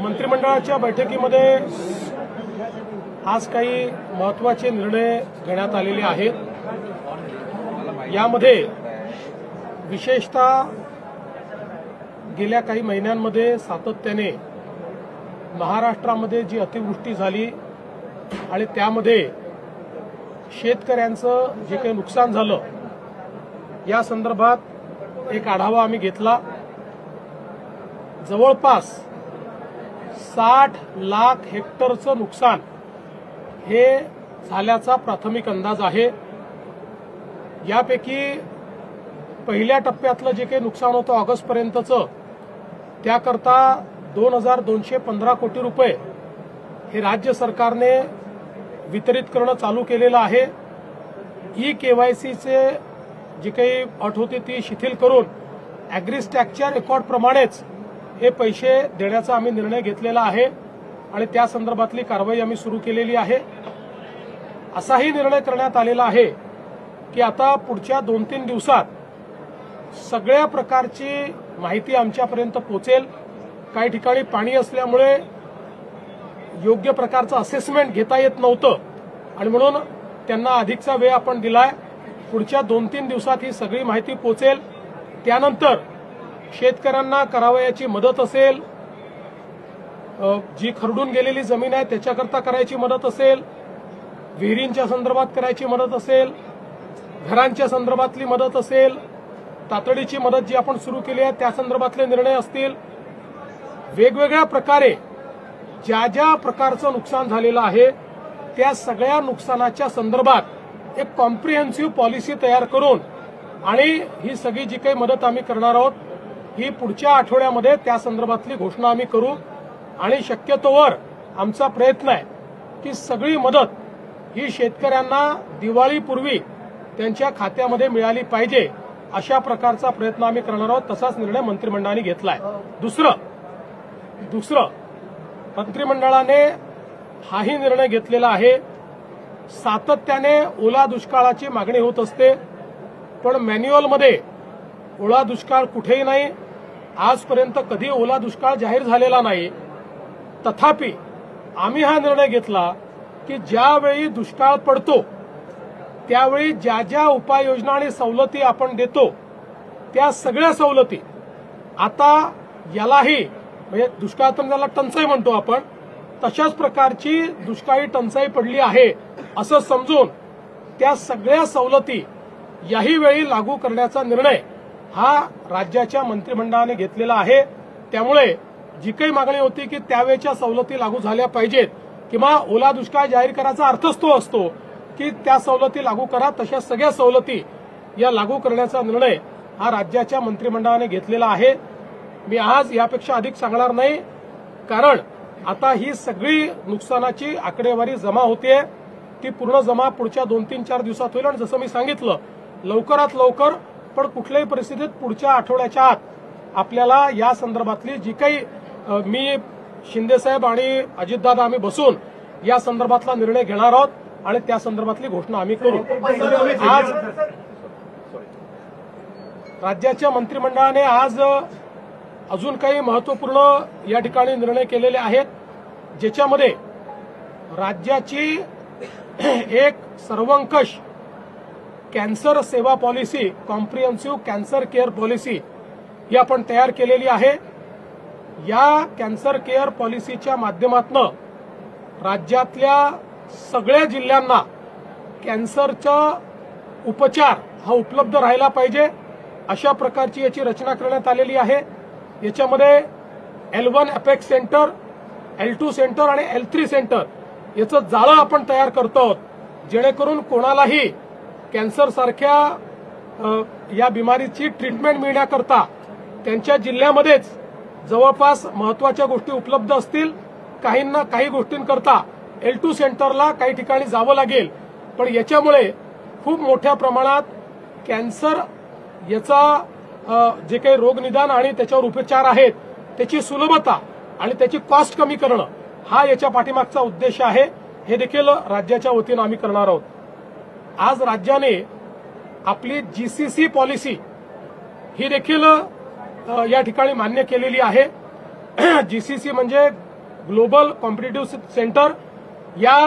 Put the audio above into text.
मंत्रिमंडळाच्या बैठकीमध्ये आज काही महत्त्वाचे निर्णय घेण्यात आलेले आहेत। यामध्ये विशेषतः गेल्या काही महिन्यांमध्ये सातत्याने महाराष्ट्रामध्ये जी अतिवृष्टी झाली आणि त्यामध्ये शेतकऱ्यांचं जे काही नुकसान झालं या संदर्भात एक आढावा आम्ही घेतला। जवळपास 60 लाख हेक्टरचं नुकसान हे झाल्याचा प्राथमिक अंदाज आहे। यापैकी पहिल्या टप्प्यातलं जे काही नुकसान होतं ऑगस्टपर्यंतचं त्याकरता 2215 कोटी रुपये हे राज्य सरकारने वितरित करणं चालू केलेलं आहे। ई-केवायसीचे जी काही अट होती ती शिथिल करून ॲग्रीस्टॅकच्या रेकॉर्डप्रमाणेच हे पैसे देण्याचा आम्ही निर्णय घेतलेला आहे आणि त्या संदर्भातली कारवाई आम्ही सुरू केलेली आहे। असाही निर्णय करण्यात आलेला आहे की आता पुढच्या 2-3 दिवसात सगळ्या प्रकारची माहिती आमच्यापर्यंत पोहोचेल। काही ठिकाणी पाणी असल्यामुळे योग्य प्रकारचं असेसमेंट घेता येत नव्हतं आणि म्हणून त्यांना अधिकचा वेळ आपण दिलाय। पुढच्या 2-3 दिवसात ही सगळी माहिती पोहोचेल। त्यानंतर शेतकऱ्यांना करावयाची मदत असेल, जी खरडून गेलेली जमीन आहे त्याच्याकरता करायची मदत असेल, विहिरींच्या संदर्भात करायची मदत असेल, घरांच्या संदर्भातली मदत असेल, तातडीची मदत जी आपण सुरू केली आहे त्या संदर्भातले निर्णय असतील, वेगवेगळ्या प्रकारे ज्या ज्या प्रकारचं नुकसान झालेलं आहे त्या सगळ्या नुकसानाच्या संदर्भात एक कॉम्प्रिहेन्सिव्ह पॉलिसी तयार करून आणि ही सगळी जी काही मदत आम्ही करणार आहोत ही पुढच्या आठवड्यामध्ये त्या संदर्भातली घोषणा आम्ही करू आणि शक्यतोवर आमचा प्रयत्न आहे की सगळी मदत ही शेतकऱ्यांना दिवाळीपूर्वी त्यांच्या खात्यामध्ये मिळाली पाहिजे अशा प्रकारचा प्रयत्न आम्ही करणार आहोत। तसाच निर्णय मंत्रिमंडळाने घेतलाय। दुसरं मंत्रिमंडळाने हाही निर्णय घेतलेला आहे, सातत्याने ओला दुष्काळाची मागणी होत असते पण मॅन्युअलमध्ये ओला दुष्काळ कुठेही नाही, आजपर्यंत कधी ओला दुष्काळ जाहीर झालेला नाही। तथापि आम्ही हा निर्णय घेतला की ज्यावेळी दुष्काळ पडतो त्यावेळी ज्या ज्या उपाययोजना आणि सवलती आपण देतो त्या सगळ्या सवलती आता यालाही म्हणजे दुष्काळ तर त्याला टंचाई म्हणतो आपण, तशाच प्रकारची दुष्काळी टंचाई पडली आहे असं समजून त्या सगळ्या सवलती याही वेळी लागू करण्याचा निर्णय हा राज्याच्या मंत्रिमंडळाने घेतलेला आहे। त्यामुळे जी काही मागणी होती की त्यावेळच्या सवलती लागू झाल्या पाहिजेत किंवा ओला दुष्काळ जाहीर करायचा अर्थच तो असतो की त्या सवलती लागू करा, तशा सगळ्या सवलती या लागू करण्याचा निर्णय हा राज्याच्या मंत्रिमंडळाने घेतलेला आहे। मी आज यापेक्षा अधिक सांगणार नाही कारण आता ही सगळी नुकसानाची आकडेवारी जमा होतेय, ती पूर्ण जमा पुढच्या 2-3-4 दिवसात होईल आणि जसं मी सांगितलं लवकरात लवकर पण कुठल्याही परिस्थितीत पुढच्या आठवड्याच्या आत आपल्याला या संदर्भातली जी काही मी शिंदेसाहेब आणि अजितदादा आम्ही बसून या संदर्भातला निर्णय घेणार आहोत आणि त्या संदर्भातली घोषणा आम्ही करू। आज राज्याच्या मंत्रिमंडळाने आज अजून काही महत्त्वपूर्ण या ठिकाणी निर्णय केलेले आहेत ज्याच्यामध्ये राज्याची एक सर्वंकष कॅन्सर सेवा policy, comprehensive cancer care policy ही आपण तयार केलेली आहे। या कॅन्सर केअर पॉलिसीच्या माध्यमातून राज्यातल्या सगळ्या जिल्ह्यांना कॅन्सरचा उपचार हा उपलब्ध राहिला पाहिजे अशा प्रकारची याची रचना करण्यात आलेली आहे। याच्यामध्ये L1 apex centre, L2 centre आणि L3 सेंटर याचं जाळं आपण तयार करतो आहोत जेणेकरून कोणालाही कॅन्सर सारख्या या बिमारीची ट्रीटमेंट मिळण्याकरता त्यांच्या जिल्ह्यामध्येच जवळपास महत्त्वाच्या गोष्टी उपलब्ध असतील। काहींना काही गोष्टींकरता L2 सेंटरला काही ठिकाणी जावं लागेल पण याच्यामुळे खूप मोठ्या प्रमाणात कॅन्सर याचा जे काही रोगनिदान आणि त्याच्यावर उपचार आहेत त्याची सुलभता आणि त्याची कॉस्ट कमी करणं हा याच्या पाठीमागचा उद्देश आहे। हे देखील राज्याच्या वतीने आम्ही करणार आहोत। आज राज्याने आपली GCC पॉलिसी ही देखील या ठिकाणी मान्य केलेली आहे। जीसीसी म्हणजे ग्लोबल कॉम्पिटिटिव्ह सेंटर या